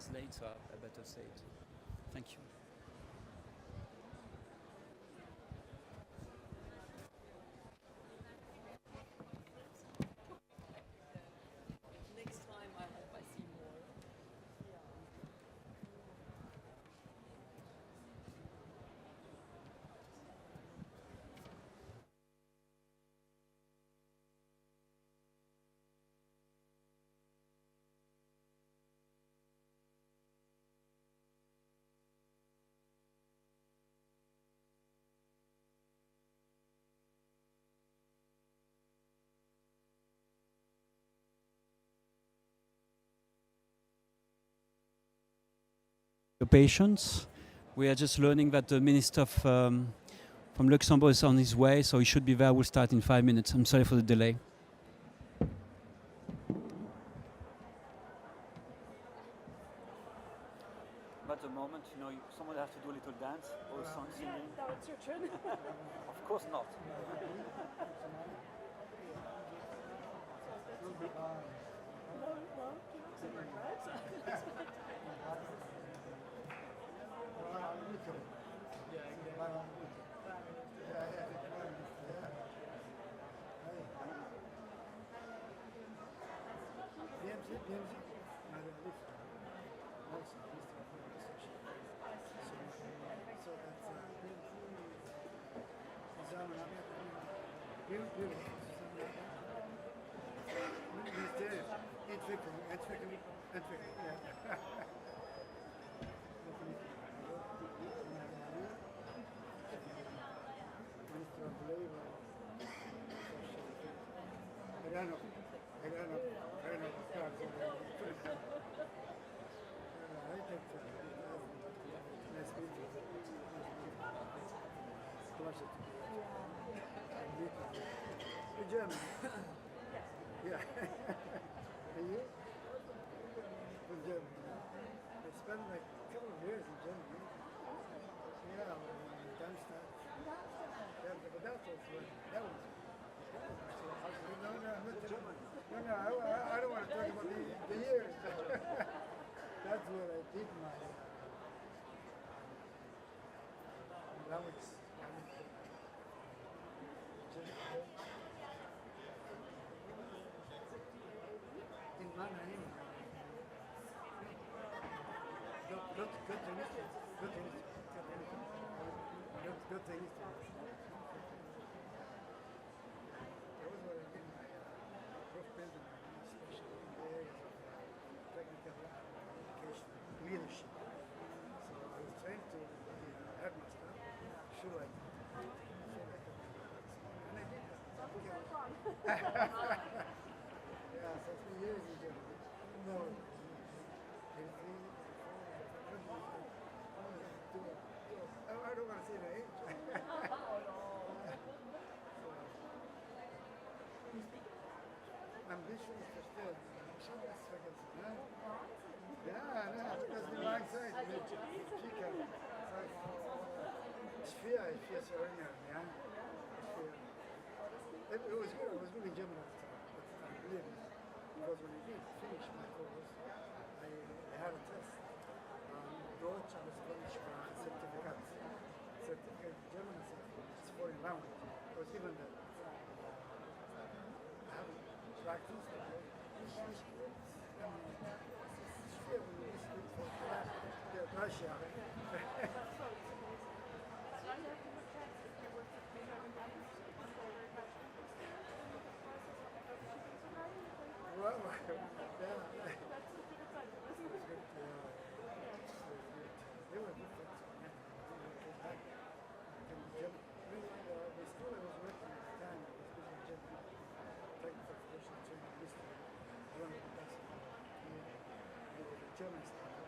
days late, so I better say it. Thank you. Next time I hope I see more. Your patience. We are just learning that the minister from Luxembourg is on his way, so he should be there. We'll start in 5 minutes. I'm sorry for the delay. At the moment, someone has to do a little dance or song singing. Now it's your turn. Of course not. German? Yeah. And you? From Germany. I spent like a couple of years in Germany. Yeah, in Darmstadt. Yeah, but that was that was. No, I'm not German. No, I don't want to talk about the years. That's where I did my language. In Mannheim. Go to Eastern. Go to Eastern. Go to Eastern. That was what I did my prof building, especially in the areas of technical education, leadership. So I was trained to be a headmaster. Sure I did. And I did that. Yeah, for 3 years in Germany. No. I don't want to say the age. Ambition is fulfilled. Ambition is fulfilled. Ja, das ist eine lange Zeit mit Kika. It's fear so earlier, yeah. It was good. I was really German at the time, believe me. Because when I did finish my course, I had a test. Deutsch and Spanish certificate. Certificate German is foreign language. It was even the I haven't practiced it. It's fear when you speak for Russia. Well, yeah. They were good friends. The school I was working at the time was speaking German. Technical professional training history. One of the best the German style.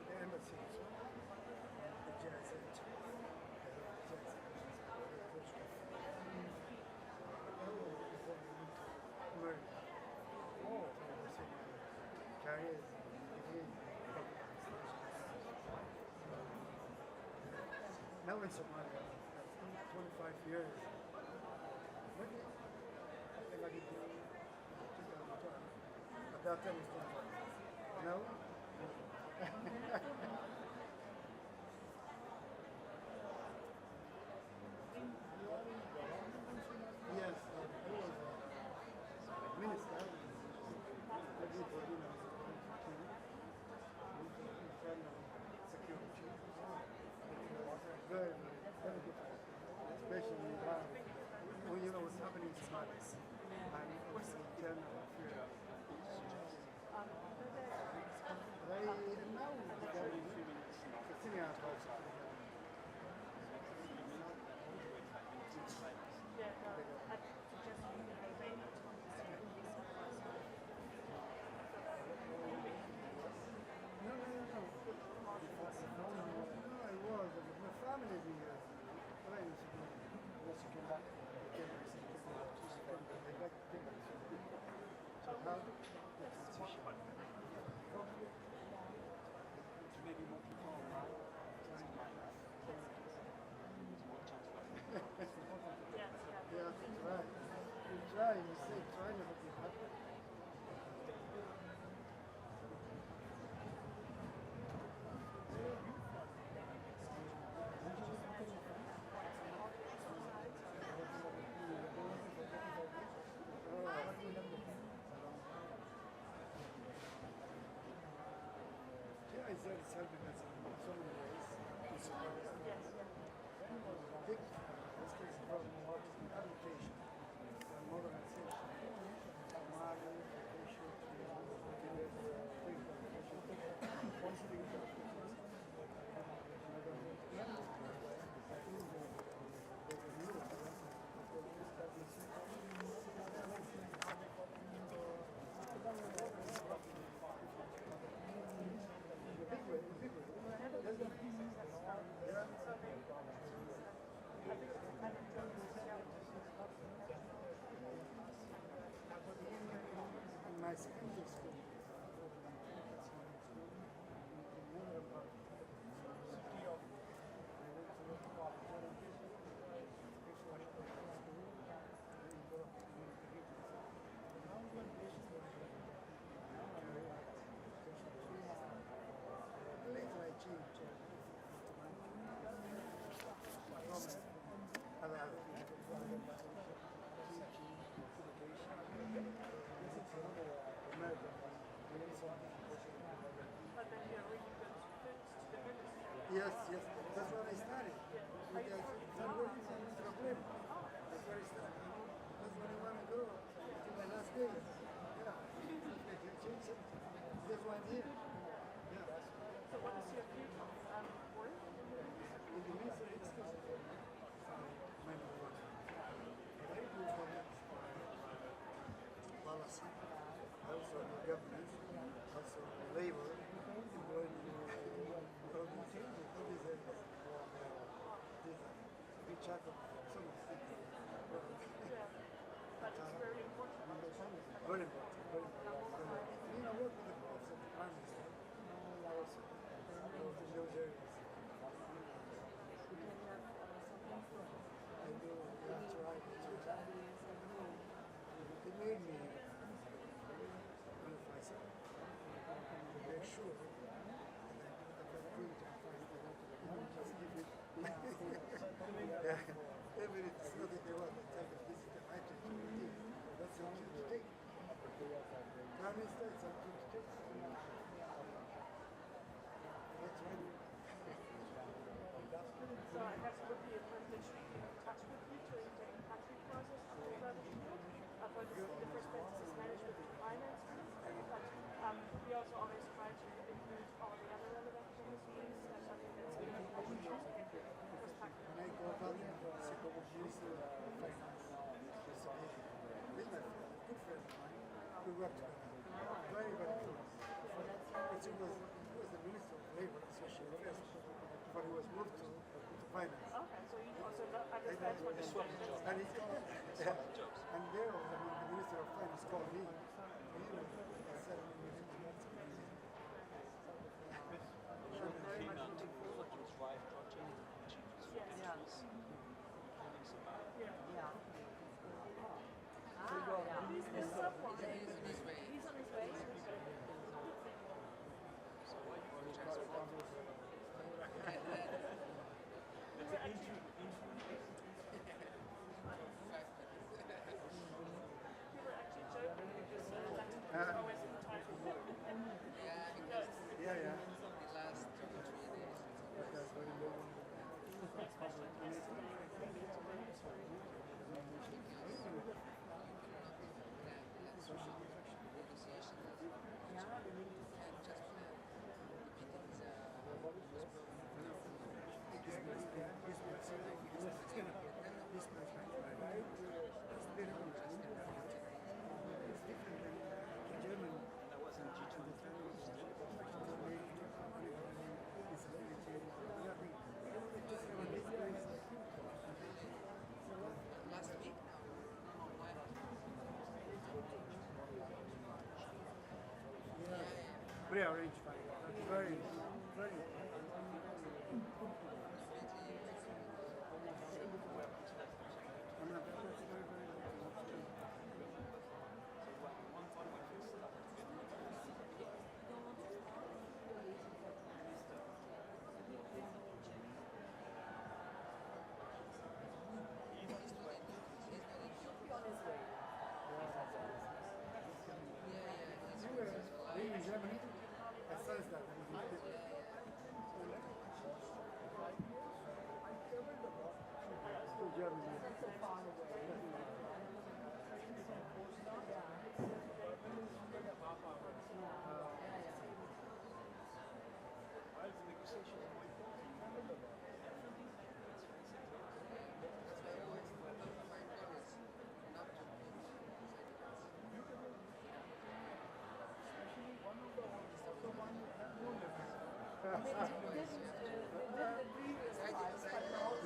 The embassy also. The jazz Now in Somalia, 25 years. never did the job. But they'll tell you stories. No? Yes, he was a minister. I did for internal security. Very, very difficult. Especially when you know what's happening in Somalia. And also internal affairs. They now become senior advisor. No, I was. My family is here. Friends. Once you came back, they got so how the transition? Maybe more people around. Yeah, try. You try, you say try not to happen. Yeah, it's helping us in so many ways. Big, this case problem was education, modernization, modern education, in my secondary school, later I changed Yes, that's what I started. Because I'm working on this problem. That's where I started. That's what I want to go until my last day. Yeah. That's why I'm here. Yeah. So what is your future work? In the ministry, it's my number one. What I do for that policy, also governance, also labor, employment, all these areas. We check on some of the things. But it's very important. Very important. Very important. I work with the office of the Prime Minister. Also, in those areas. I do, that's right. It made me qualify to make sure that I'm going to find just give it. Even if it's not that they want to tell me this is the right thing to do, that's something to take. Prime Minister, it's something to take. That's right. So I guess it would be a privilege to be in touch with you during the country process for the perspectives management and finance. But we also always try to include all the other relevant ministries. And I think that's a good perspective. When I go about the Secretary of Finance, this is my good friend of mine. We work together. Very, very close. He was the Minister of Labor and Social Affairs, but he was moved to finance. Okay, so you also understand what the swap jobs. And and there, the Minister of Finance called me. He said, Very much looking forward to Thrive project, which is for countries. Yeah. It's about so you are someone. He's on his way. We were actually joking because that was always in the title. Yeah, yeah. Rearrange fine. That's very, very. In Germany, as soon as that, Germany.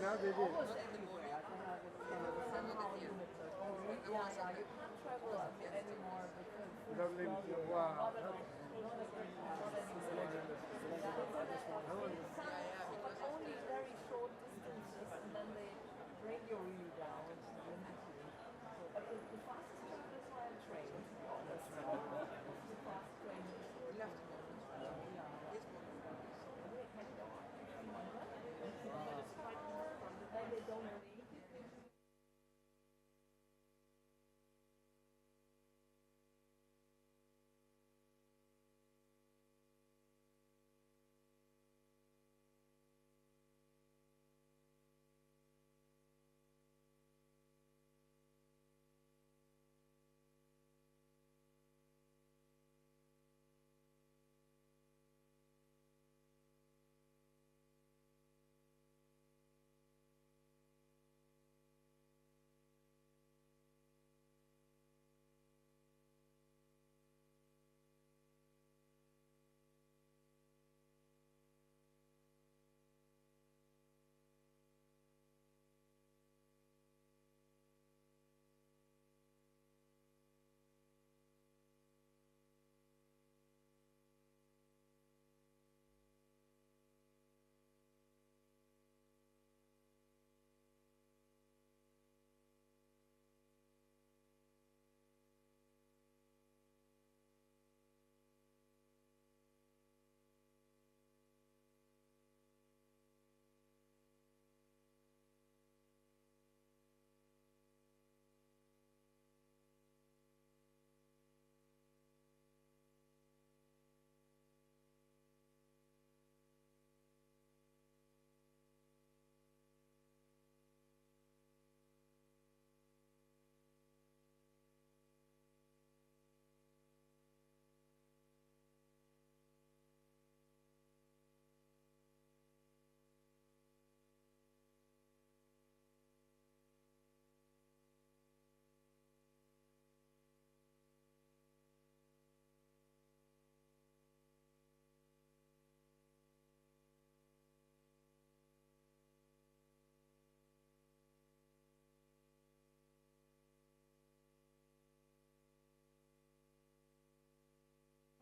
Now they did. Yeah, you can't travel anymore because Without leaving. Wow. but only very short distances, and then they bring your really down. But the fastest travel is via train. That's right. The fast train. They don't need.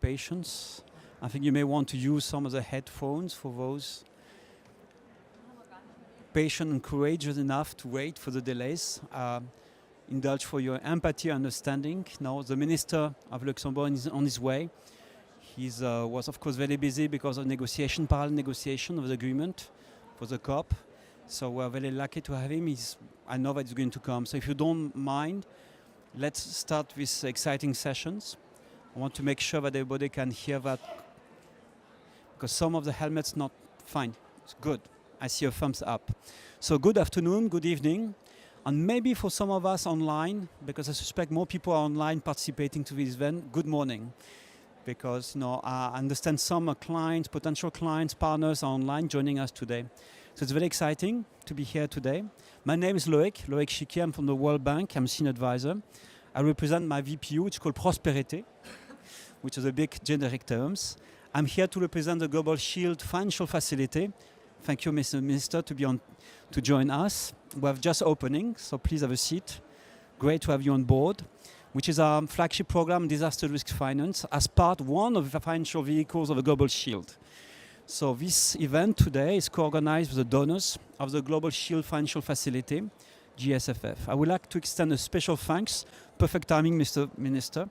Patience. I think you may want to use some of the headphones for those patient and courageous enough to wait for the delays. indulge for your empathy and understanding. Now, the Minister of Luxembourg is on his way. He was, of course, very busy because of parallel negotiation of the agreement for the COP. So we're very lucky to have him. I know that he's going to come. So if you don't mind, let's start with exciting sessions. I want to make sure that everybody can hear that, because some of the helmets not fine. It's good. I see a thumbs up. So good afternoon, good evening. And maybe for some of us online, because I suspect more people are online participating to this event, good morning. Because I understand some clients, potential clients, partners are online joining us today. So it's very exciting to be here today. My name is Loic Chiquier. I'm from the World Bank. I'm a senior advisor. I represent my VPU, which is called Prosperity, which is a big generic terms. I'm here to represent the Global Shield Financial Facility. Thank you, Mr. Minister, to join us. We have just opening, so please have a seat. Great to have you on board, which is our flagship program, Disaster Risk Finance, as one of the financial vehicles of the Global Shield. So this event today is co-organized with the donors of the Global Shield Financial Facility, GSFF. I would like to extend a special thanks, perfect timing, Mr. Minister,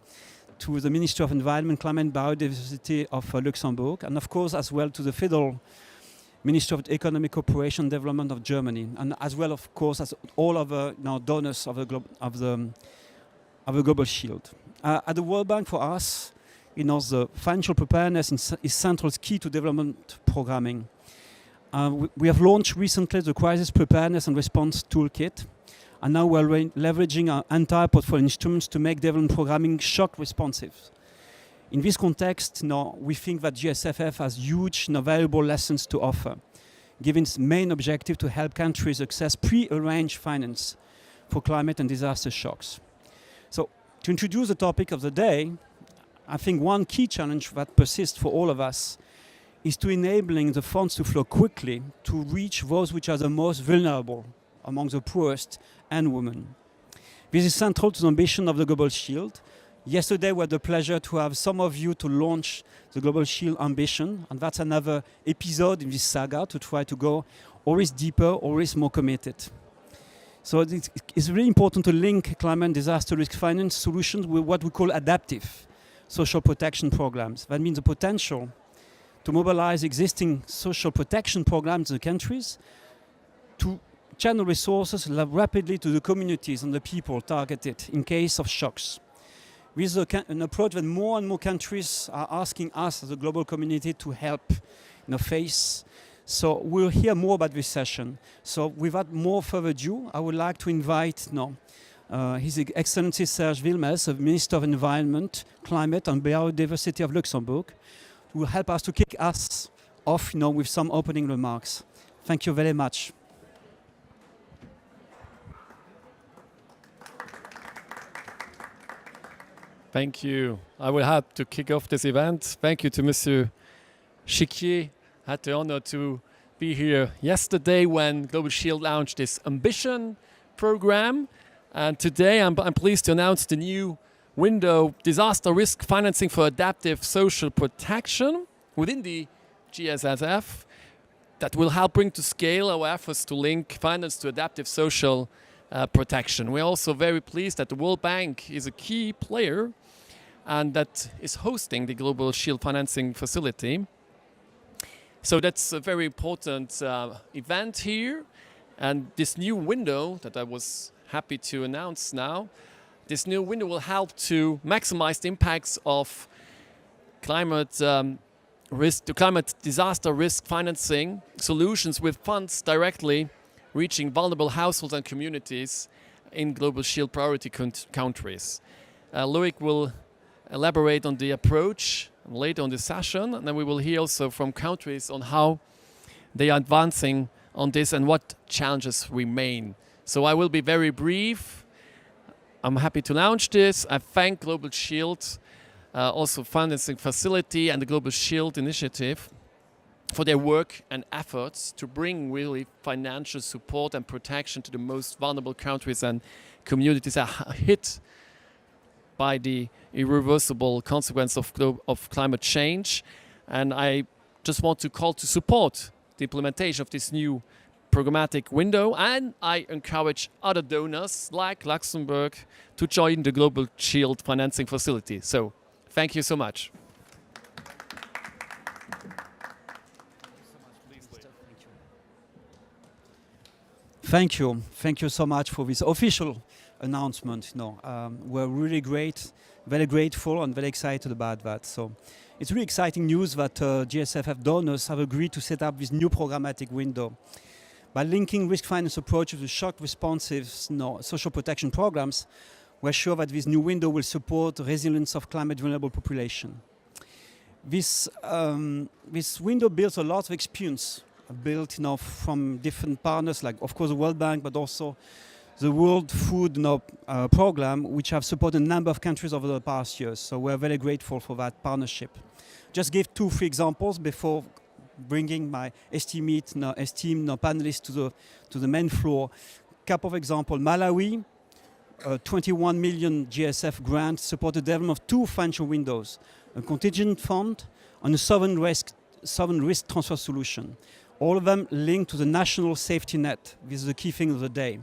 to the Ministry of Environment, Climate and Biodiversity of Luxembourg, and of course as well to the Federal Ministry of Economic Cooperation and Development of Germany, and as well, of course, as all other donors of the Global Shield. At the World Bank, for us, the financial preparedness is central key to development programming. We have launched recently the Crisis Preparedness and Response Toolkit, and now we're leveraging our entire portfolio instruments to make development programming shock responsive. In this context, we think that GSFF has huge valuable lessons to offer, given its main objective to help countries access pre-arranged finance for climate and disaster shocks. So, to introduce the topic of the day, I think one key challenge that persists for all of us is to enabling the funds to flow quickly to reach those which are the most vulnerable among the poorest and women. This is central to the ambition of the Global Shield. Yesterday we had the pleasure to have some of you to launch the Global Shield ambition, and that's another episode in this saga to try to go always deeper, always more committed. So it's really important to link climate and disaster risk finance solutions with what we call adaptive social protection programs. That means the potential to mobilize existing social protection programs in the countries to channel resources rapidly to the communities and the people targeted in case of shocks. With an approach that more and more countries are asking us as a global community to help face. So we'll hear more about this session. So without more further ado, I would like to invite His Excellency Serge Wilmès, the Minister of Environment, Climate and Biodiversity of Luxembourg, who will help us to kick us off with some opening remarks. Thank you very much. Thank you. I will have to kick off this event. Thank you to Mr. Chiquier. I had the honor to be here yesterday when Global Shield launched this Ambition program. And today I'm pleased to announce the new window, Disaster Risk Financing for Adaptive Social Protection within the GSFF, that will help bring to scale our efforts to link finance to adaptive social protection. We're also very pleased that the World Bank is a key player and that is hosting the Global Shield Financing Facility. So that's a very important event here. And this new window that I was happy to announce now, this new window will help to maximize the impacts of climate disaster risk financing solutions with funds directly reaching vulnerable households and communities in Global Shield priority countries. Loic will elaborate on the approach later on the session, and then we will hear also from countries on how they are advancing on this and what challenges remain. So I will be very brief. I'm happy to launch this. I thank Global Shield, also Financing Facility and the Global Shield Initiative for their work and efforts to bring really financial support and protection to the most vulnerable countries and communities that are hit by the irreversible consequence of climate change. And I just want to call to support the implementation of this new programmatic window, and I encourage other donors like Luxembourg to join the Global Shield financing facility. So thank you so much. Thank you. Thank you so much for this official announcement. We're really great, very grateful and very excited about that. So it's really exciting news that GSFF donors have agreed to set up this new programmatic window. By linking risk finance approaches with shock responsive social protection programs, we're sure that this new window will support the resilience of climate vulnerable population. This window builds a lot of experience built from different partners, like of course the World Bank, but also the World Food Program, which have supported a number of countries over the past years. So we're very grateful for that partnership. Just give 2-3 examples before bringing my esteemed panelists to the main floor. Couple of examples: Malawi, 21 million GSF grant supported the development of 2 financial windows, a contingent fund and a sovereign risk transfer solution. All of them linked to the national safety net. This is the key thing of the day.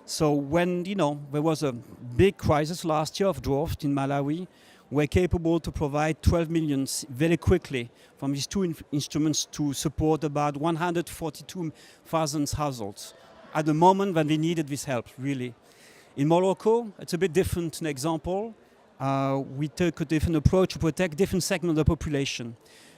So when there was a big crisis last year of drought in Malawi, we're capable to provide 12 million very quickly from these 2 instruments to support about 142,000 households at the moment when they needed this help, really. In Morocco, it's a bit different an example. We took a different approach to protect different segments of the population.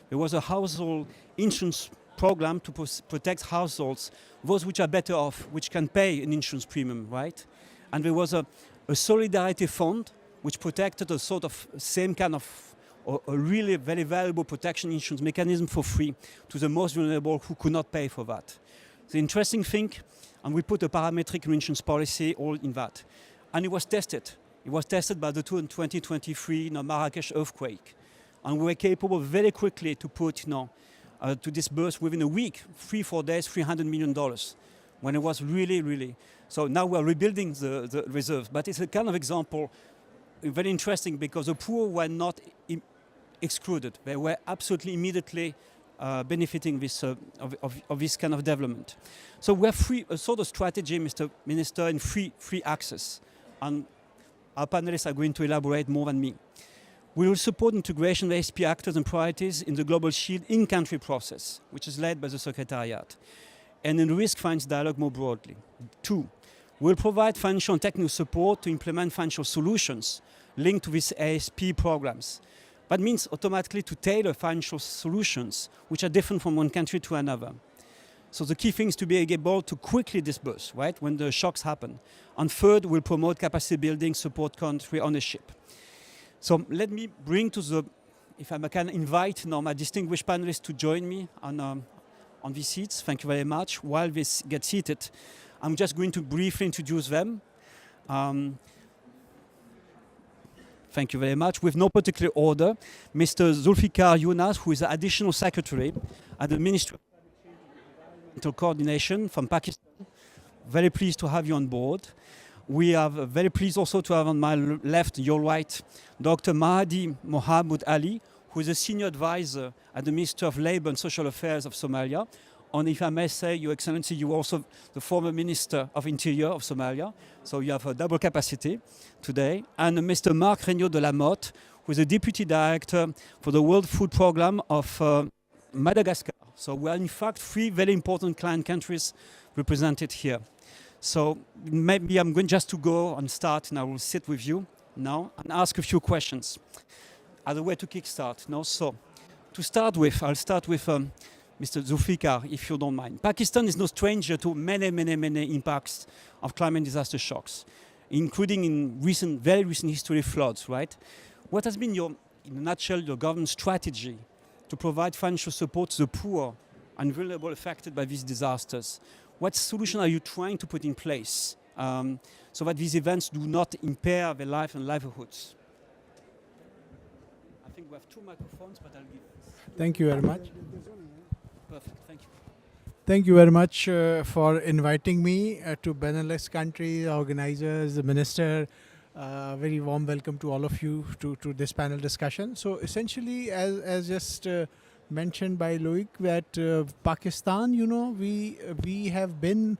There was a household insurance program to protect households, those which are better off, which can pay an insurance premium, right? And there was a solidarity fund which protected a sort of same kind of a really very valuable protection insurance mechanism for free to the most vulnerable who could not pay for that. The interesting thing, and we put a parametric reinsurance policy all in that. And it was tested. It was tested by the 2023 Marrakesh earthquake. And we were capable very quickly to put, to disburse within a week, 3-4 days, $300 million, when it was really. So now we're rebuilding the reserve. But it's a kind of example, very interesting, because the poor were not excluded. They were absolutely immediately benefiting of this kind of development. So we have a sort of strategy, Mr. Minister, in free access. And our panelists are going to elaborate more than me. We will support integration of ASP actors and priorities in the Global Shield in-country process, which is led by the Secretariat, and in the risk finance dialogue more broadly. 2, we will provide financial and technical support to implement financial solutions linked to these ASP programs. That means automatically to tailor financial solutions which are different from one country to another. So the key thing is to be able to quickly disburse, right, when the shocks happen. And 3rd, we'll promote capacity building, support country ownership. So let me bring to the, if I can invite now my distinguished panelists to join me on these seats. Thank you very much. While they get seated, I'm just going to briefly introduce them. Thank you very much. With no particular order, Mr. Zulfikar Yunus, who is the Additional Secretary at the Ministry of Environmental Coordination from Pakistan. Very pleased to have you on board. We are very pleased also to have on my left, your right, Dr. Mahdi Mohamud Ali, who is a Senior Advisor at the Ministry of Labour and Social Affairs of Somalia. And if I may say, Your Excellency, you are also the former Minister of Interior of Somalia, so you have a double capacity today. And Mr. Marc Regnault de la Motte, who is the Deputy Director for the World Food Programme of Madagascar. So we are in fact 3 very important client countries represented here. So maybe I'm going just to go and start, and I will sit with you now and ask a few questions as a way to kickstart. So to start with, I'll start with Mr. Zulfikar, if you don't mind. Pakistan is no stranger to many impacts of climate disaster shocks, including in very recent history floods, right? What has been in a nutshell, your government strategy to provide financial support to the poor and vulnerable affected by these disasters? What solution are you trying to put in place so that these events do not impair their life and livelihoods? I think we have 2 microphones, but I'll give. Thank you very much. Perfect, thank you. Thank you very much for inviting me to Benelux countries, organizers, the minister. Very warm welcome to all of you to this panel discussion. So essentially, as just mentioned by Loic that Pakistan, we have been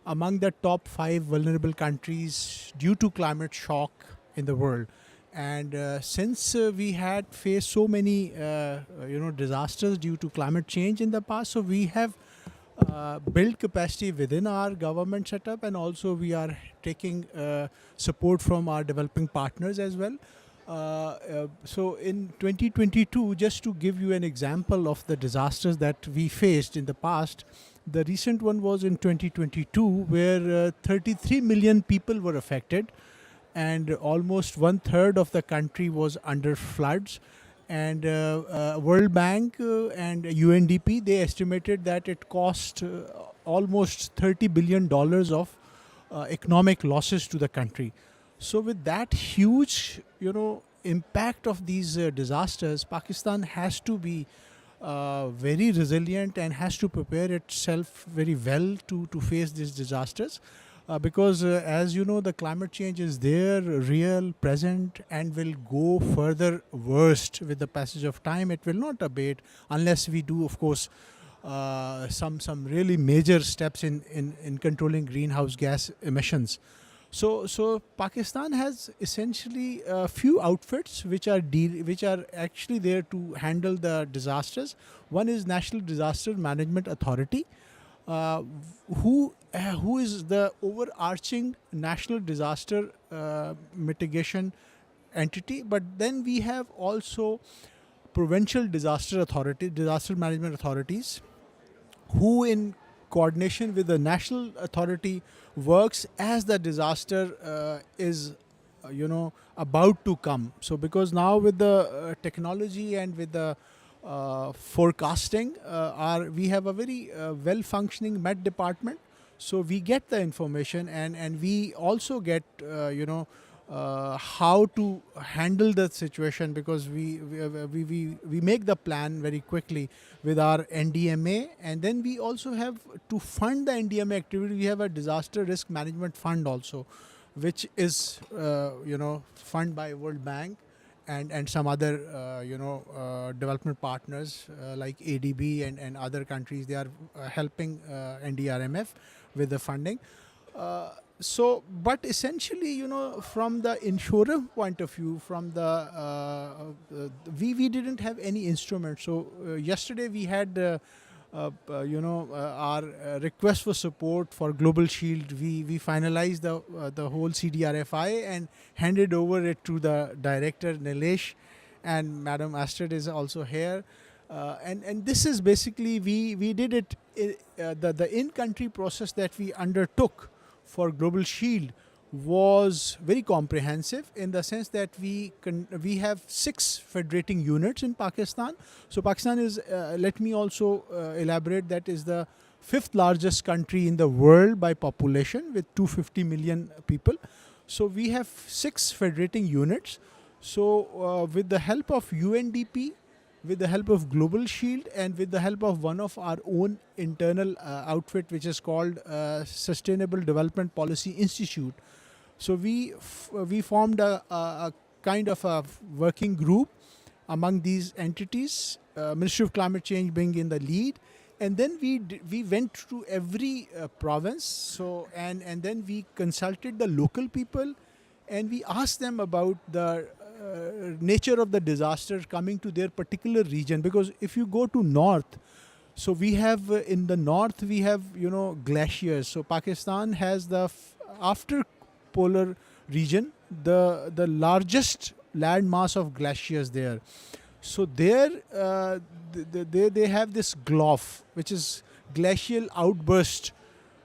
among the top 5 vulnerable countries due to climate shock in the world. And since we had faced so many, disasters due to climate change in the past, so we have build capacity within our government setup, and also we are taking support from our developing partners as well. So in 2022, just to give you an example of the disasters that we faced in the past, the recent one was in 2022 where 33 million people were affected, and almost 1/3 of the country was under floods. And World Bank and UNDP, they estimated that it cost almost $30 billion of economic losses to the country. So with that huge, impact of these disasters, Pakistan has to be very resilient and has to prepare itself very well to face these disasters. Because as you know, the climate change is there, real, present, and will go further worst with the passage of time. It will not abate unless we do, of course, some really major steps in controlling greenhouse gas emissions. So Pakistan has essentially a few outfits which are actually there to handle the disasters. One is National Disaster Management Authority, who is the overarching national disaster mitigation entity. But then we have also provincial disaster management authorities, who in coordination with the national authority works as the disaster is about to come. So because now with the technology and with the forecasting, we have a very well functioning Met department. So we get the information, and we also get how to handle the situation, because we make the plan very quickly with our NDMA. And then we also have to fund the NDMA activity. We have a disaster risk management fund also, which is funded by World Bank and some other development partners like ADB and other countries. They are helping NDRMF with the funding. But essentially, from the insurer point of view, from we didn't have any instrument. So yesterday we had our request for support for Global Shield. We finalized the whole CDRFI and handed over it to the director Nilesh, and Madam Astrid is also here. And this is basically we did it. The in-country process that we undertook for Global Shield was very comprehensive, in the sense that we have 6 federating units in Pakistan. So Pakistan is, let me also elaborate, that is the 5th largest country in the world by population, with 250 million people. So we have 6 federating units. So with the help of UNDP, with the help of Global Shield, and with the help of one of our own internal outfit, which is called Sustainable Development Policy Institute. So we formed a kind of a working group among these entities, Ministry of Climate Change being in the lead. And then we went to every province. So and then we consulted the local people, and we asked them about the nature of the disaster coming to their particular region. Because if you go to north, so we have in the north we have glaciers. So Pakistan has the after polar region, the largest land mass of glaciers there. So there they have this GLOF, which is glacial outburst,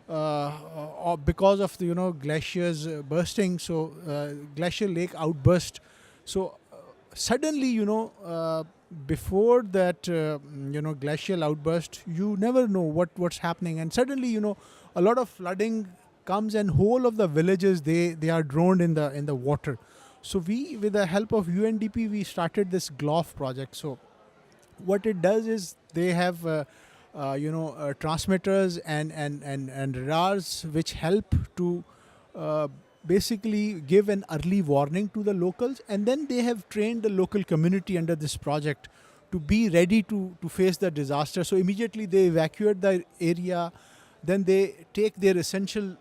because of the glaciers bursting. So glacial lake outburst. So suddenly before that glacial outburst, you never know what's happening, and suddenly a lot of flooding comes, and whole of the villages they are drowned in the water. So we, with the help of UNDP, we started this GLOF project. So what it does is they have transmitters and radars which help to basically give an early warning to the locals. And then they have trained the local community under this project to be ready to face the disaster. So immediately they evacuate the area, then they take their essential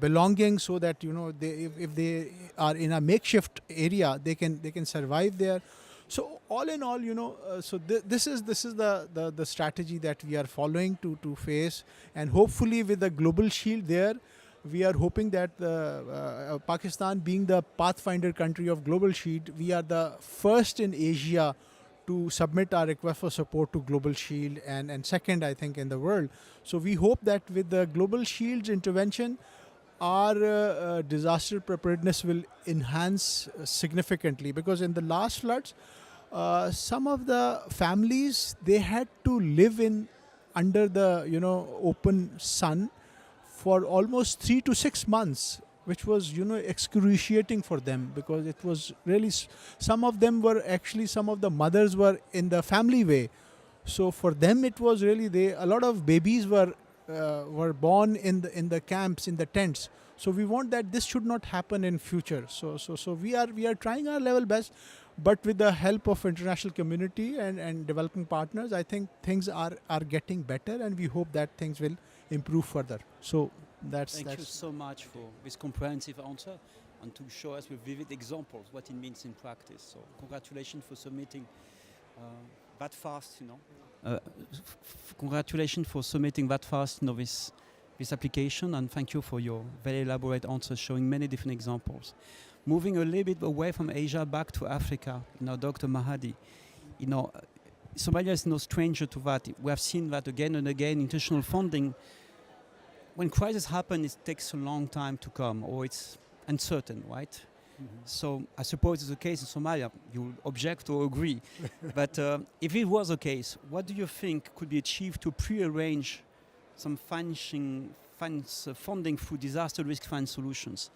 belongings, so that if they are in a makeshift area, they can survive there. So all in all, this is the strategy that we are following to face, and hopefully with the Global Shield there, we are hoping that Pakistan, being the pathfinder country of Global Shield, we are the first in Asia to submit our request for support to Global Shield, and second, I think, in the world. So we hope that with the Global Shield's intervention, our disaster preparedness will enhance significantly, because in the last floods, some of the families, they had to live in under the open sun for almost 3 to 6 months, which was excruciating for them, because it was really some of them were actually, some of the mothers were in the family way, so for them it was really, a lot of babies were born in the camps, in the tents. So we want that this should not happen in future. So we are trying our level best, but with the help of international community and developing partners, I think things are getting better, and we hope that things will improve further. So Thank you so much for this comprehensive answer and to show us with vivid examples what it means in practice. So congratulations for submitting that fast, congratulations for submitting that fast, this application, and thank you for your very elaborate answers showing many different examples. Moving a little bit away from Asia back to Africa, Dr. Mahadi, Somalia is no stranger to that. We have seen that again and again. International funding, when crises happen, it takes a long time to come, or it's uncertain, right? Mm-hmm. So I suppose it's the case in Somalia. You'll object or agree. But if it was the case, what do you think could be achieved to pre-arrange some funding through disaster risk fund solutions?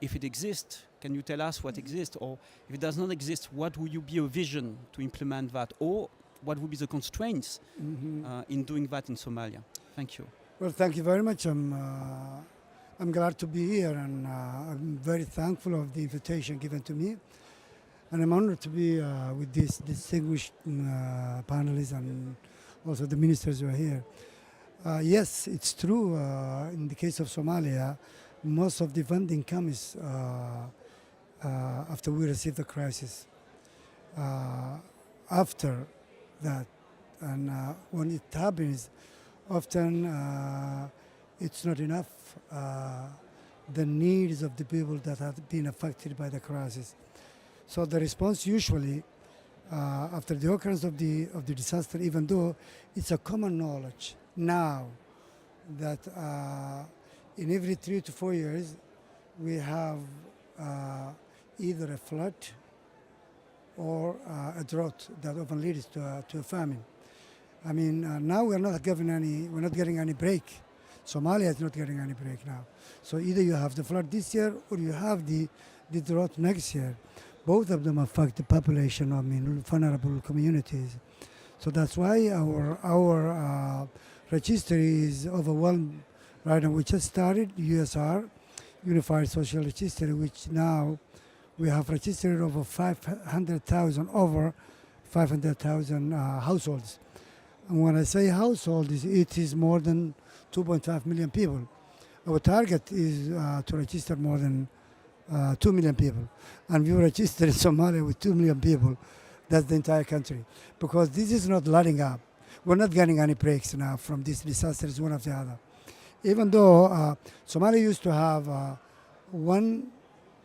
If it exists, can you tell us what exists? Or if it does not exist, what would you be a vision to implement that? Or what would be the constraints in doing that in Somalia? Thank you. Well, thank you very much. I'm glad to be here, and I'm very thankful of the invitation given to me. And I'm honored to be with these distinguished panelists and also the ministers who are here. Yes, it's true. In the case of Somalia, most of the funding comes after we receive the crisis. After that, and when it happens, often it's not enough. The needs of the people that have been affected by the crisis. So the response usually, after the occurrence of the disaster, even though it's a common knowledge now that in every 3 to 4 years we have either a flood or a drought that often leads to a famine. I mean, now we're not getting any break. Somalia is not getting any break now. So either you have the flood this year or you have the drought next year. Both of them affect the population, vulnerable communities. So that's why our registry is overwhelmed. Right now we just started USR, Unified Social Registry, which now we have registered over 500,000 households. And when I say households, it is more than 2.5 million people. Our target is to register more than 2 million people. And we registered in Somalia with 2 million people. That's the entire country. Because this is not letting up. We're not getting any breaks now from these disasters, one after the other. Even though Somalia used to have one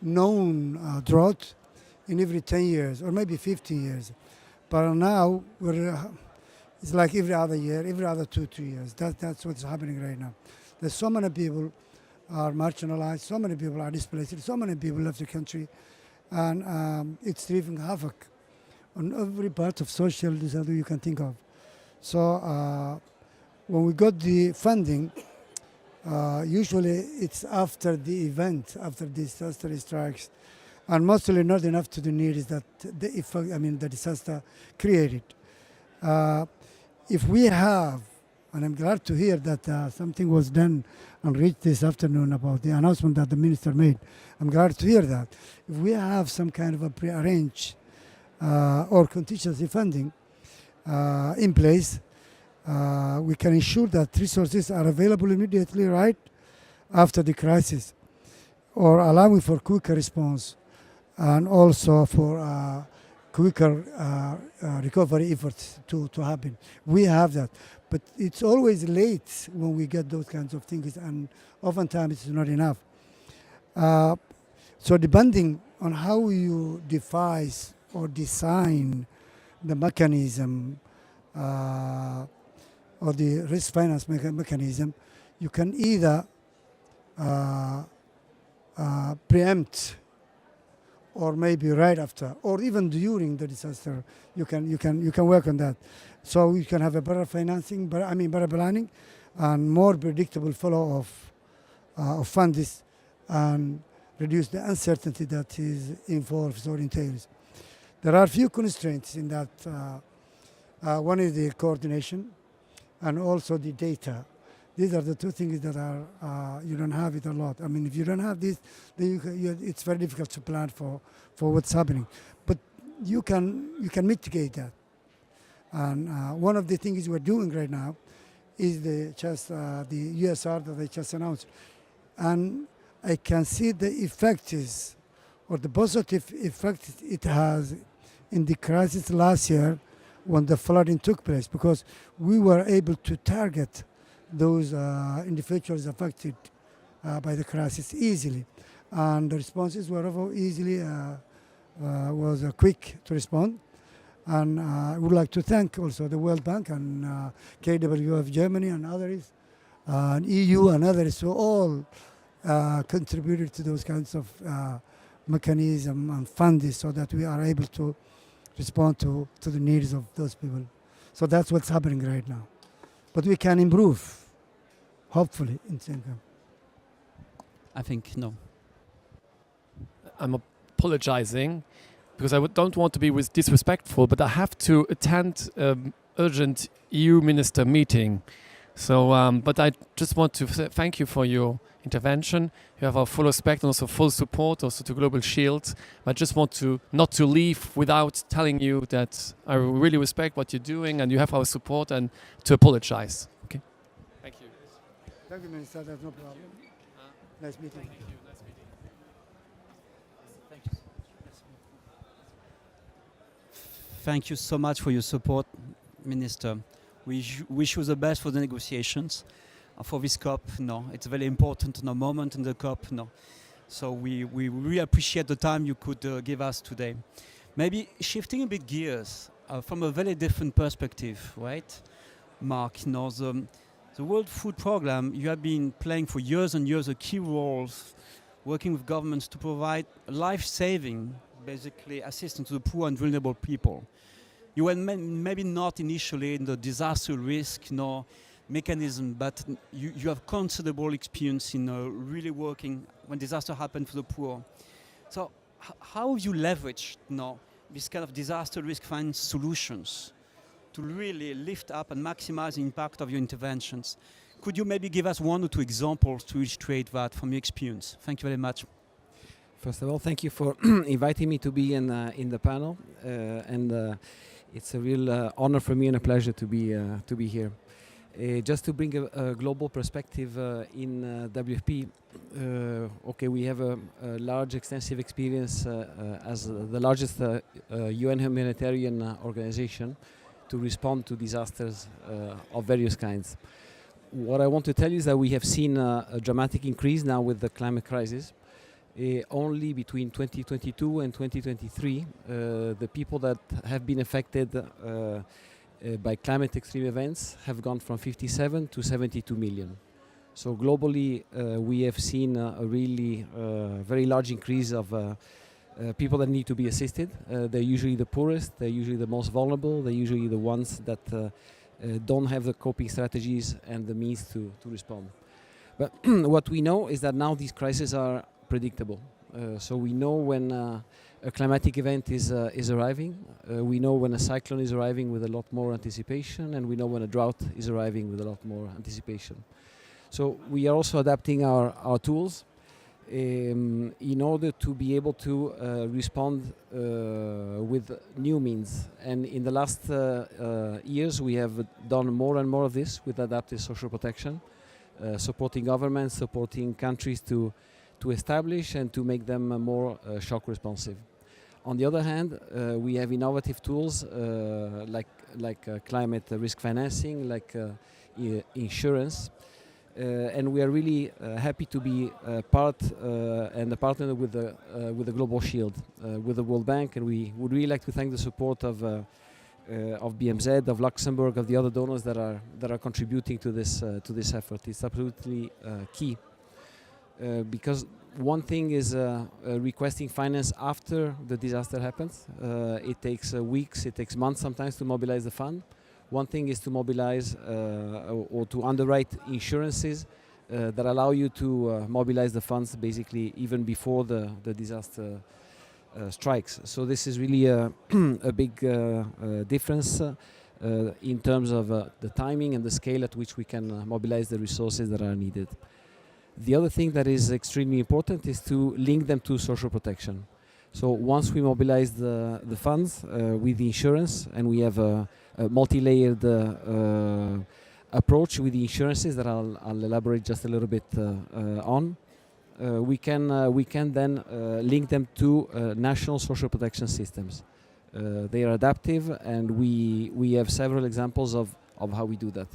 known drought in every 10 years or maybe 15 years. But now it's like every other year, every other 2-3 years. That's what's happening right now. There's so many people are marginalized, so many people are displaced, so many people left the country, and it's wreaking havoc on every part of social disaster you can think of. So when we got the funding, usually it's after the event, after the disaster strikes, and mostly not enough to the needs that the disaster created. If we have, and I'm glad to hear that something was done and reached this afternoon about the announcement that the minister made. I'm glad to hear that. If we have some kind of a prearranged or contingency funding in place, we can ensure that resources are available immediately right after the crisis, or allowing for quicker response and also for quicker recovery efforts to happen. We have that, but it's always late when we get those kinds of things, and oftentimes it's not enough. So depending on how you devise or design the mechanism or the risk finance mechanism, you can either preempt, or maybe right after, or even during the disaster. You can work on that, so you can have a better financing, better planning, and more predictable follow of funds, and reduce the uncertainty that is involved or entails. There are a few constraints in that. One is the coordination, and also the data. These are the two things that are you don't have it a lot. I mean, if you don't have this, then it's very difficult to plan for what's happening. But you can mitigate that. And one of the things we're doing right now is the USR that I just announced, and I can see the effect is, or the positive effect it has in the crisis last year when the flooding took place, because we were able to target those individuals affected by the crisis easily, and the responses were easily was quick to respond. And I would like to thank also the World Bank and KWF Germany and others, and EU and others, who all contributed to those kinds of mechanism and funds, so that we are able to respond to the needs of those people. So that's what's happening right now. But we can improve, hopefully, in Senegal. I think no. I'm apologizing because I don't want to be disrespectful, but I have to attend urgent EU minister meeting. So, but I just want to thank you for your intervention. You have our full respect and also full support also to Global Shield. I just want to not to leave without telling you that I really respect what you're doing and you have our support, and to apologize. Okay. Thank you. Thank you, Minister. There's no problem. Nice meeting. Thank you. Nice meeting. Thank you so much for your support, Minister. We wish you the best for the negotiations. For this COP, no, it's very important moment in the COP, no. So we really appreciate the time you could give us today. Maybe shifting a bit gears from a very different perspective, right, Mark? The World Food Programme, you have been playing for years and years a key role, working with governments to provide life-saving, basically, assistance to the poor and vulnerable people. You were maybe not initially in the disaster risk mechanism, but you have considerable experience in really working when disaster happens for the poor. So how have you leveraged this kind of disaster risk finance solutions to really lift up and maximize the impact of your interventions? Could you maybe give us one or two examples to illustrate that from your experience? Thank you very much. First of all, thank you for inviting me to be in the panel, and it's a real honor for me and a pleasure to be here. Just to bring a global perspective in WFP, okay, we have a large, extensive experience as the largest UN humanitarian organization to respond to disasters of various kinds. What I want to tell you is that we have seen a dramatic increase now with the climate crisis. Only between 2022 and 2023, the people that have been affected by climate extreme events have gone from 57 to 72 million. So globally, we have seen a really very large increase of people that need to be assisted. They're usually the poorest, they're usually the most vulnerable, they're usually the ones that don't have the coping strategies and the means to respond. But what we know is that now these crises are predictable. So we know when a climatic event is arriving, we know when a cyclone is arriving with a lot more anticipation, and we know when a drought is arriving with a lot more anticipation. So we are also adapting our tools. in order to be able to respond with new means. And in the last years, we have done more and more of this with adaptive social protection, supporting governments, supporting countries to establish and to make them more shock responsive. On the other hand, we have innovative tools like climate risk financing, like insurance, and we are really happy to be part and a partner with the Global Shield, with the World Bank, and we would really like to thank the support of BMZ, of Luxembourg, of the other donors that are contributing to this effort. It's absolutely key. Because one thing is requesting finance after the disaster happens. It takes weeks, it takes months sometimes to mobilize the fund. One thing is to mobilize or to underwrite insurances that allow you to mobilize the funds basically even before the disaster strikes. So this is really a big difference in terms of the timing and the scale at which we can mobilize the resources that are needed. The other thing that is extremely important is to link them to social protection. So once we mobilize the funds with the insurance, and we have a multi-layered approach with the insurances that I'll elaborate just a little bit on, we can then link them to national social protection systems. They are adaptive, and we have several examples of how we do that.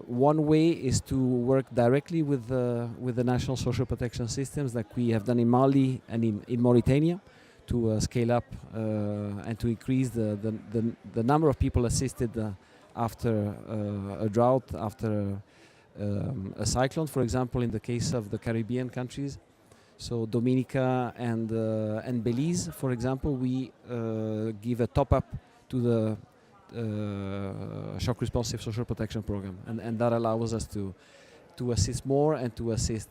One way is to work directly with the national social protection systems, like we have done in Mali and in Mauritania, to scale up and to increase the number of people assisted after a drought, after a cyclone, for example, in the case of the Caribbean countries. So Dominica and Belize, for example, we give a top-up to the shock responsive social protection program, and that allows us to assist more and to assist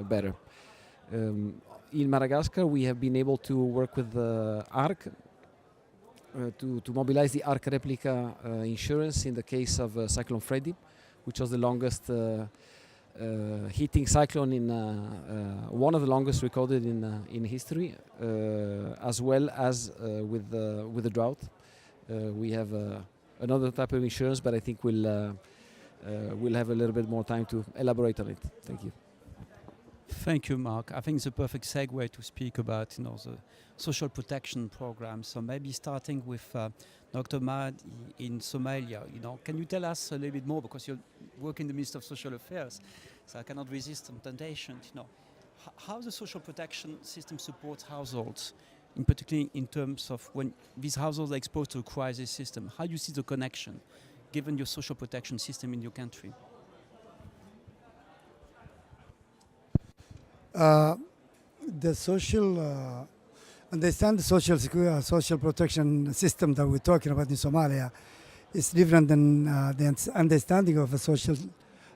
better. In Madagascar, we have been able to work with ARC to mobilize the ARC replica insurance in the case of Cyclone Freddy, which was the longest hitting cyclone in one of the longest recorded in history, as well as with the drought. We have another type of insurance, but I think we'll have a little bit more time to elaborate on it. Thank you. Thank you, Mark. I think it's a perfect segue to speak about the social protection program. So maybe starting with Dr. Mahdi in Somalia. Can you tell us a little bit more, because you work in the Ministry of Social Affairs, so I cannot resist the temptation. How the social protection system supports households, in particular in terms of when these households are exposed to a crisis system. How do you see the connection, given your social protection system in your country? The social, understand the social protection system that we're talking about in Somalia is different than the understanding of a social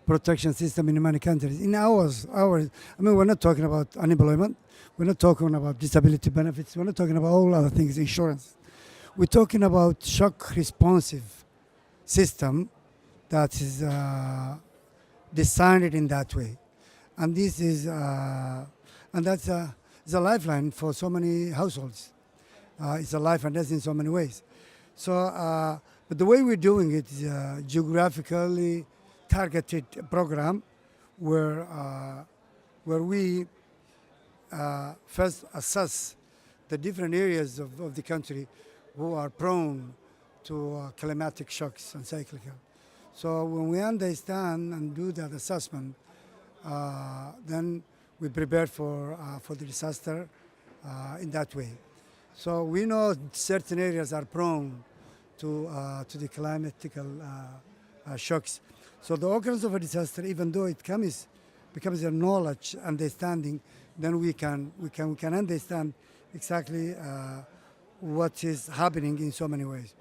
protection system in many countries. In ours, we're not talking about unemployment. We're not talking about disability benefits. We're not talking about all other things, insurance. We're talking about shock responsive system that is designed in that way. And this is, and that's a lifeline for so many households. It's a life and death in so many ways. So, but the way we're doing it is a geographically targeted program where we first assess the different areas of the country who are prone to climatic shocks and cyclical. So when we understand and do that assessment, then we prepare for the disaster in that way. So we know certain areas are prone to the climatical shocks. So the occurrence of a disaster, even though it becomes a knowledge, understanding, then we can understand exactly what is happening in so many ways.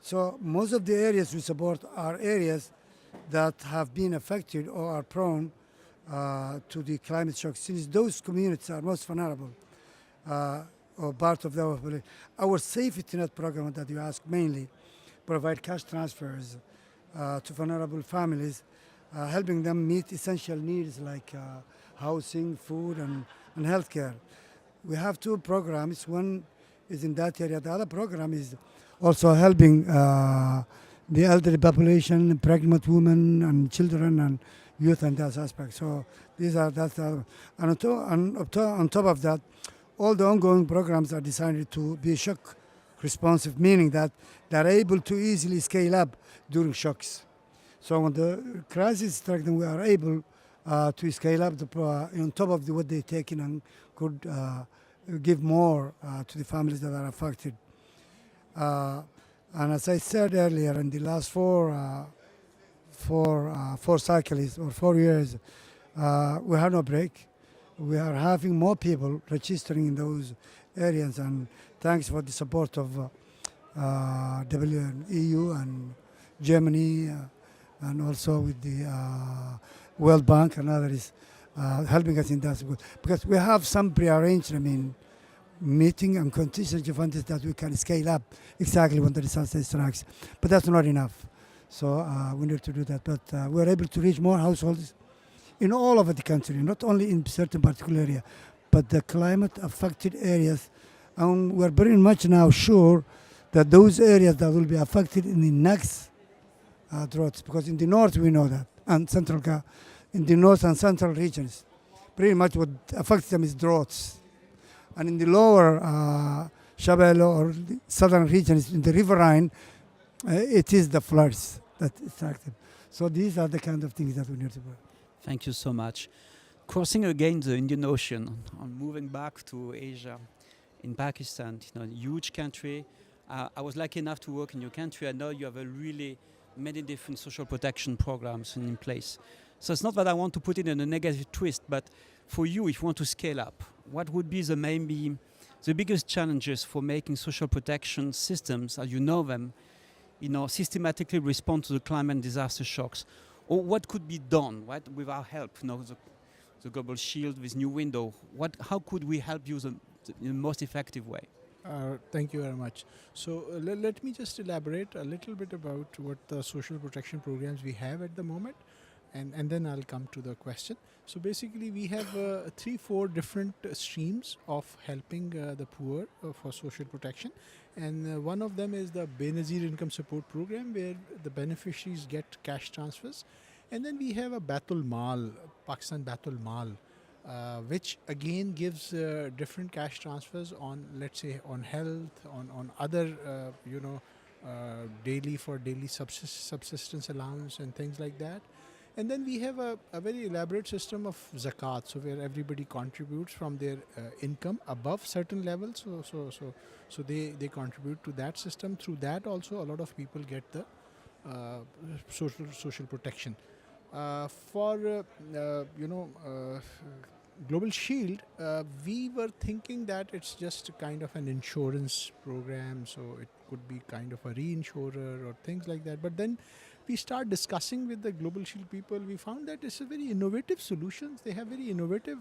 So most of the areas we support are areas that have been affected or are prone to the climate shock, since those communities are most vulnerable or part of our safety net program that you asked mainly provide cash transfers to vulnerable families, helping them meet essential needs like housing, food, and healthcare. We have two programs. One is in that area. The other program is also helping the elderly population, pregnant women, and children, and youth, and that aspect. So these are and on top of that, all the ongoing programs are designed to be shock responsive, meaning that they're able to easily scale up during shocks. So when the crisis strikes, then we are able to scale up on top of what they take in and could give more to the families that are affected. And as I said earlier, in the last four cycles or 4 years, we have no break. We are having more people registering in those areas, and thanks for the support of EU and Germany, and also with the World Bank and others helping us in that. Because we have some prearranged, meeting and contingency funds that we can scale up exactly when the disaster strikes. But that's not enough. So we need to do that. But we're able to reach more households in all over the country, not only in certain particular area, but the climate affected areas. And we're very much now sure that those areas that will be affected in the next droughts, because in the north we know that, and in the north and central regions, pretty much what affects them is droughts. And in the lower Shabelle or the southern regions, in the riverine, it is the floods that is active. So these are the kind of things that we need to do. Thank you so much. Crossing again the Indian Ocean, and moving back to Asia, in Pakistan, huge country. I was lucky enough to work in your country. I know you have really many different social protection programs in place. So it's not that I want to put it in a negative twist, but for you, if you want to scale up, what would be the biggest challenges for making social protection systems, as you know them, systematically respond to the climate and disaster shocks? Or what could be done, right, with our help? The Global Shield, this new window. How could we help you in the most effective way? Thank you very much. So let me just elaborate a little bit about what the social protection programs we have at the moment, and then I'll come to the question. So basically we have 3-4 different streams of helping the poor for social protection, and one of them is the Benazir Income Support Program, where the beneficiaries get cash transfers. And then we have a Baitul Mal, Pakistan Baitul Mal, which again gives different cash transfers on, let's say, on health, on other, daily subsistence allowance and things like that. And then we have a very elaborate system of zakat, so where everybody contributes from their income above certain levels. So they contribute to that system. Through that also a lot of people get the social protection. For Global Shield, we were thinking that it's just a kind of an insurance program, so it could be kind of a reinsurer or things like that. But then we start discussing with the Global Shield people. We found that it's a very innovative solutions. They have very innovative,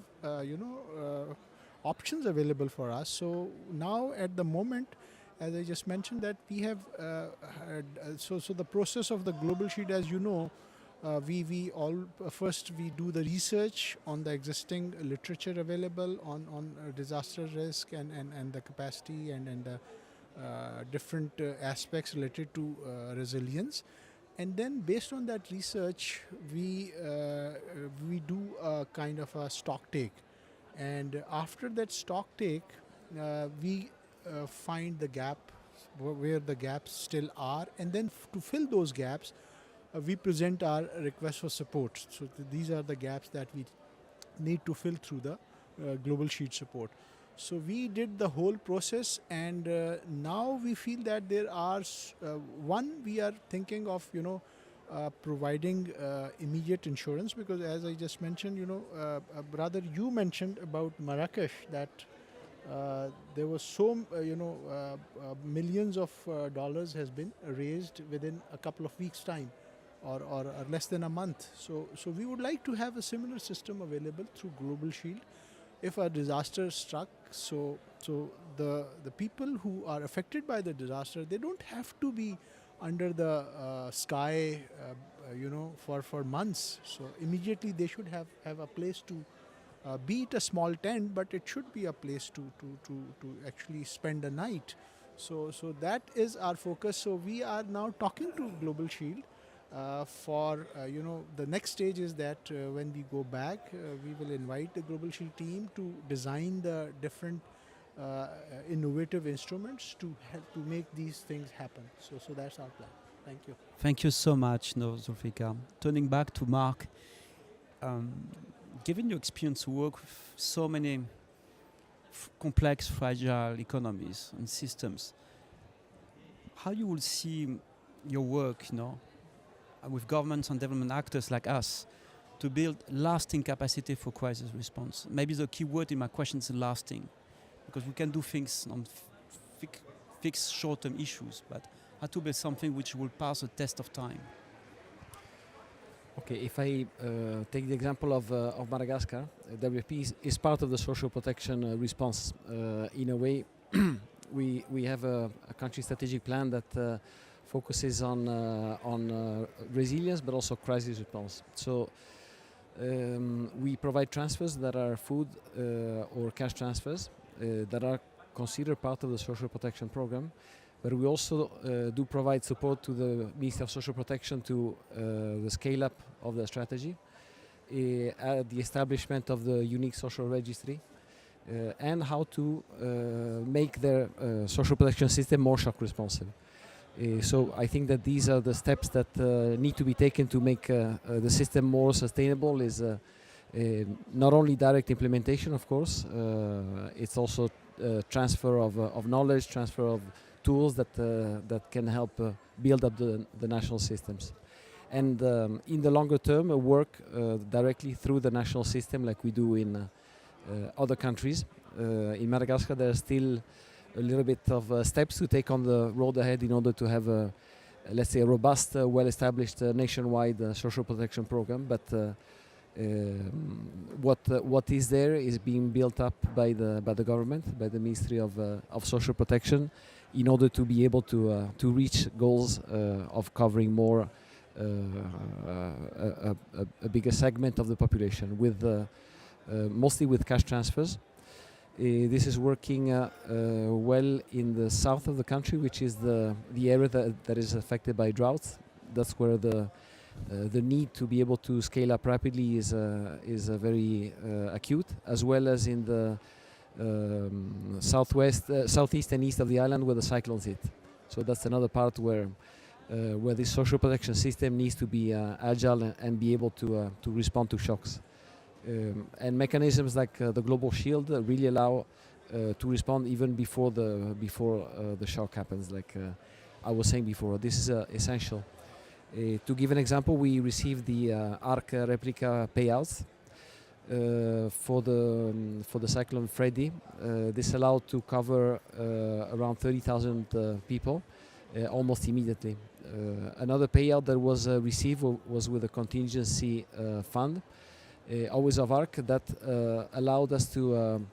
options available for us. So now at the moment, as I just mentioned, that we have so the process of the Global Shield, as you know, first we do the research on the existing literature available on disaster risk and the capacity and the different aspects related to resilience. And then based on that research, we do a kind of a stock take. And after that stock take, we find the gap, where the gaps still are. And then to fill those gaps, we present our request for support. So these are the gaps that we need to fill through the Global Shield support. So we did the whole process, and now we feel that there are we are thinking of providing immediate insurance, because as I just mentioned, brother, you mentioned about Marrakesh that there was millions of dollars has been raised within a couple of weeks' time. Or less than a month. So we would like to have a similar system available through Global Shield. If a disaster struck, so the people who are affected by the disaster, they don't have to be under the sky, for months. So immediately they should have a place to be it a small tent, but it should be a place to actually spend a night. So that is our focus. So we are now talking to Global Shield for the next stage is that when we go back, we will invite the Global Shield team to design the different innovative instruments to help to make these things happen. So that's our plan. Thank you. Thank you so much, Zulfikar. Turning back to Mark, given your experience to work with so many complex, fragile economies and systems, how you will see your work, with governments and development actors like us to build lasting capacity for crisis response? Maybe the key word in my question is lasting, because we can do things on fix short-term issues, but how to build something which will pass a test of time. Okay, if I take the example of Madagascar, WFP is part of the social protection response. In a way, we have a country strategic plan that focuses on resilience, but also crisis response. So we provide transfers that are food or cash transfers that are considered part of the social protection program. But we also do provide support to the Ministry of Social Protection to the scale up of the strategy, the establishment of the unique social registry, and how to make their social protection system more shock responsive. So I think that these are the steps that need to be taken to make the system more sustainable. Is not only direct implementation, of course, it's also transfer of knowledge, transfer of tools that can help build up the national systems. And in the longer term, work directly through the national system like we do in other countries. In Madagascar, there are still a little bit of steps to take on the road ahead in order to have a, let's say, a robust, well-established nationwide social protection program. But what is there is being built up by the government, by the Ministry of Social Protection, in order to be able to reach goals of covering more a bigger segment of the population with mostly with cash transfers. This is working well in the south of the country, which is the area that is affected by droughts. That's where the need to be able to scale up rapidly is very acute, as well as in the southeast and east of the island where the cyclones hit. So that's another part where this social protection system needs to be agile and be able to respond to shocks. And mechanisms like the Global Shield really allow to respond even before the shock happens. Like I was saying before, this is essential. To give an example, we received the ARC replica payouts for the cyclone Freddy. This allowed to cover around 30,000 people almost immediately. Another payout that was received was with a contingency fund, always of ARC, that allowed us to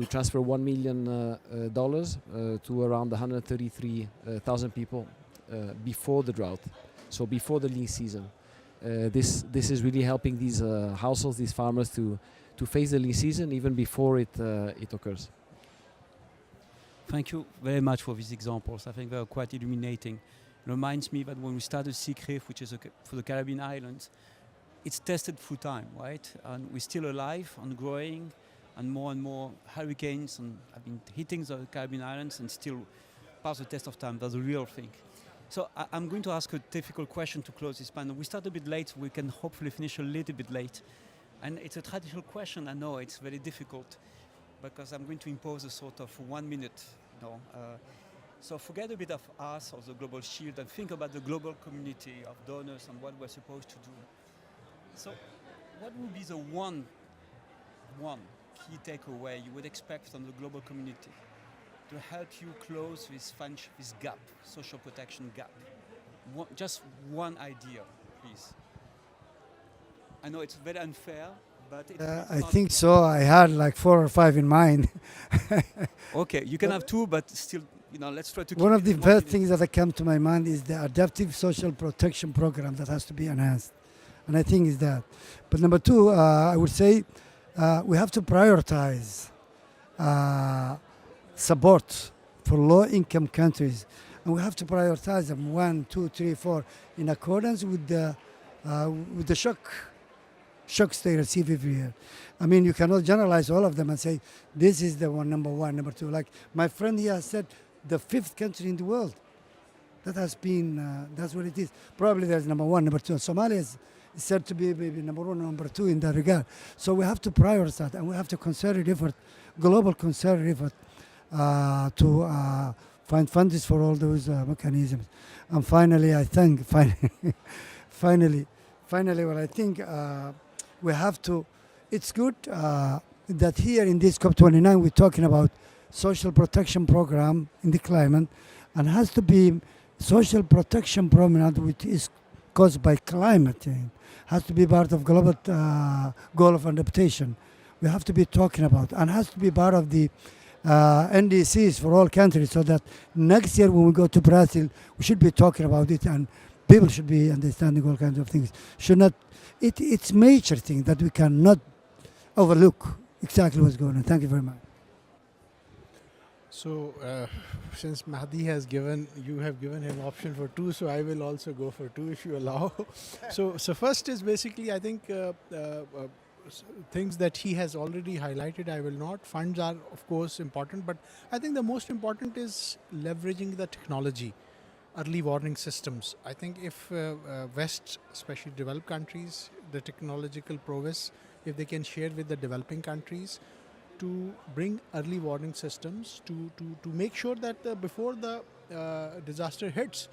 transfer $1 million to around 133,000 people before the drought, so before the lean season. This is really helping these households, these farmers, to face the lean season even before it occurs. Thank you very much for these examples. I think they are quite illuminating. It reminds me that when we started SeaCRIF, which is for the Caribbean islands, it's tested through time, right? And we're still alive and growing, and more hurricanes have been hitting the Caribbean islands and still pass the test of time. That's a real thing. So I'm going to ask a difficult question to close this panel. We start a bit late. We can hopefully finish a little bit late. And it's a traditional question. I know it's very difficult because I'm going to impose a sort of 1 minute. So forget a bit of us or the Global Shield and think about the global community of donors and what we're supposed to do. So what would be the one key takeaway you would expect from the global community to help you close this gap, social protection gap? Just one idea, please. I know it's very unfair, but I think so. I had like 4 or 5 in mind. Okay, you can have 2, but still, let's try to keep One of the it in 1 first minute. things that come to my mind is the adaptive social protection program that has to be enhanced. And I think is that. But number 2, I would say we have to prioritize support for low-income countries, and we have to prioritize them 1, 2, 3, 4 in accordance with the shocks they receive every year. I mean, you cannot generalize all of them and say this is the number one, number two. Like my friend here said, the 5th country in the world. That has been, that's what it is. Probably there's number 1, number 2. Somalia is said to be maybe number 1 or number 2 in that regard. So we have to prioritize and we have to concerted effort, global concerted effort to find funds for all those mechanisms. And finally, I think, finally, what I think we have to, it's good that here in this COP29 we're talking about social protection program in the climate, and has to be social protection program which is caused by climate change, has to be part of global goal of adaptation. We have to be talking about, and has to be part of the NDCs for all countries, so that next year when we go to Brazil, we should be talking about it, and people should be understanding all kinds of things. Should not, it's major thing that we cannot overlook exactly what's going on. Thank you very much. So, since Mahdi has given, you have given him option for 2, so I will also go for 2 if you allow. So first is basically, I think, things that he has already highlighted, I will not. Funds are, of course, important, but I think the most important is leveraging the technology, early warning systems. I think if West, especially developed countries, the technological prowess, if they can share with the developing countries, to bring early warning systems to make sure that before the disaster hits,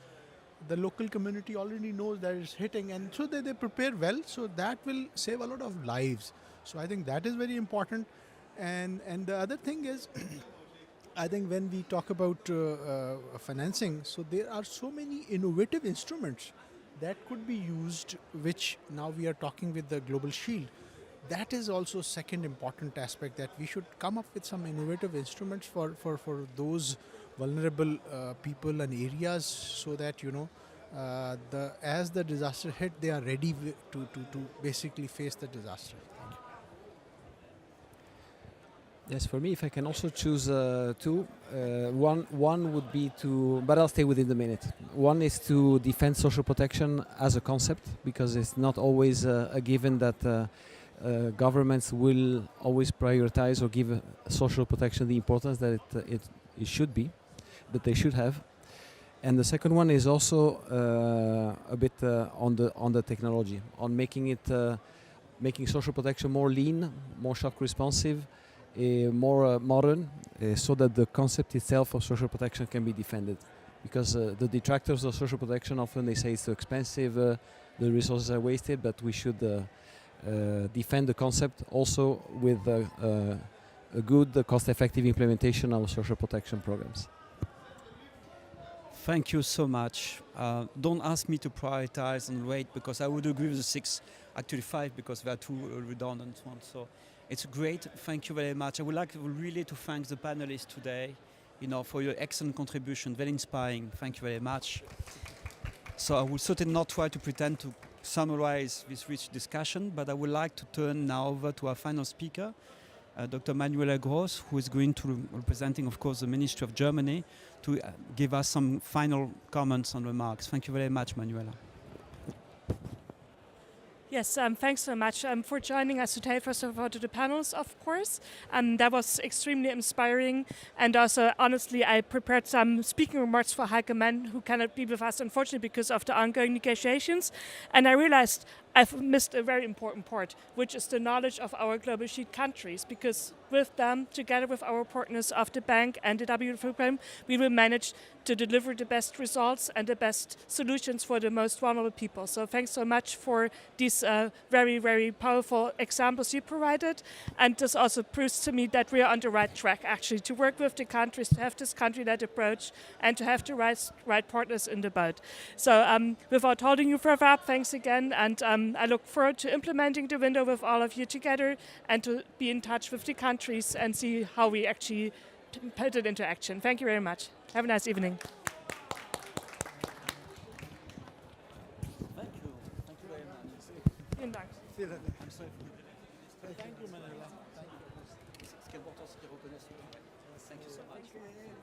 the local community already knows that it's hitting, and so they prepare well, so that will save a lot of lives. So I think that is very important. And the other thing is, I think when we talk about financing, so there are so many innovative instruments that could be used, which now we are talking with the Global Shield. That is also second important aspect, that we should come up with some innovative instruments for those vulnerable people and areas, so that, you know, as the disaster hit, they are ready to basically face the disaster. Yes, for me, if I can also choose 2, one would be to, but I'll stay within the minute. One is to defend social protection as a concept, because it's not always a given that governments will always prioritize or give social protection the importance that it should be, that they should have. And the second one is also a bit on the technology, on making social protection more lean, more shock responsive, more modern, so that the concept itself of social protection can be defended. Because the detractors of social protection often they say it's too expensive, the resources are wasted, but we should defend the concept also with a good cost-effective implementation of social protection programs. Thank you so much. Don't ask me to prioritize and rate, because I would agree with the 6, actually 5, because they are too redundant ones. So it's great. Thank you very much. I would like really to thank the panelists today, you know, for your excellent contribution. Very inspiring. Thank you very much. So I will certainly not try to pretend to summarize this rich discussion, but I would like to turn now over to our final speaker, Dr. Manuela Gross, who is going to representing, of course, the Ministry of Germany, to give us some final comments and remarks. Thank you very much, Manuela. Yes, thanks so much for joining us today. First of all, to the panels, of course. That was extremely inspiring. And also, honestly, I prepared some speaking remarks for Heike Mann, who cannot be with us, unfortunately, because of the ongoing negotiations. And I realized I've missed a very important part, which is the knowledge of our Global Shield countries, because with them, together with our partners of the bank and the WFP program, we will manage to deliver the best results and the best solutions for the most vulnerable people. So thanks so much for these very, very powerful examples you provided. And this also proves to me that we are on the right track, actually, to work with the countries, to have this country-led approach, and to have the right partners in the boat. So without holding you further up, thanks again. And I look forward to implementing the window with all of you together, and to be in touch with the countries and see how we actually put it into action. Thank you very much. Have a nice evening. Thank you. Thank you very much. Vielen Dank. See you later. I'm sorry. Thank you. Thank you, Manila. Ce qui est important, c'est qu'ils reconnaissent le travail. Thank you so much.